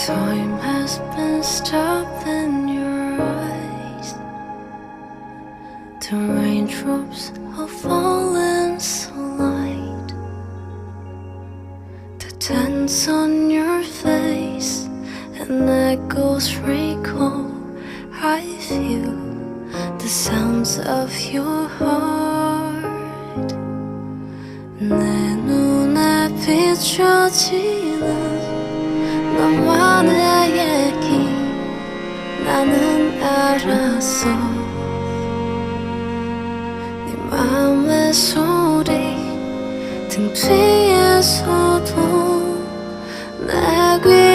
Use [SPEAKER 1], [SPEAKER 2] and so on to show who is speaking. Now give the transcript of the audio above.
[SPEAKER 1] Time has been stopped in your eyes. The raindrops are falling so light. The tense on your face and echoes recall. I feel the sounds of your heart. 내 눈에 비춰지는 너만의 얘기 나는 알았어. 네 맘의 소리 등 뒤에서도 내 귀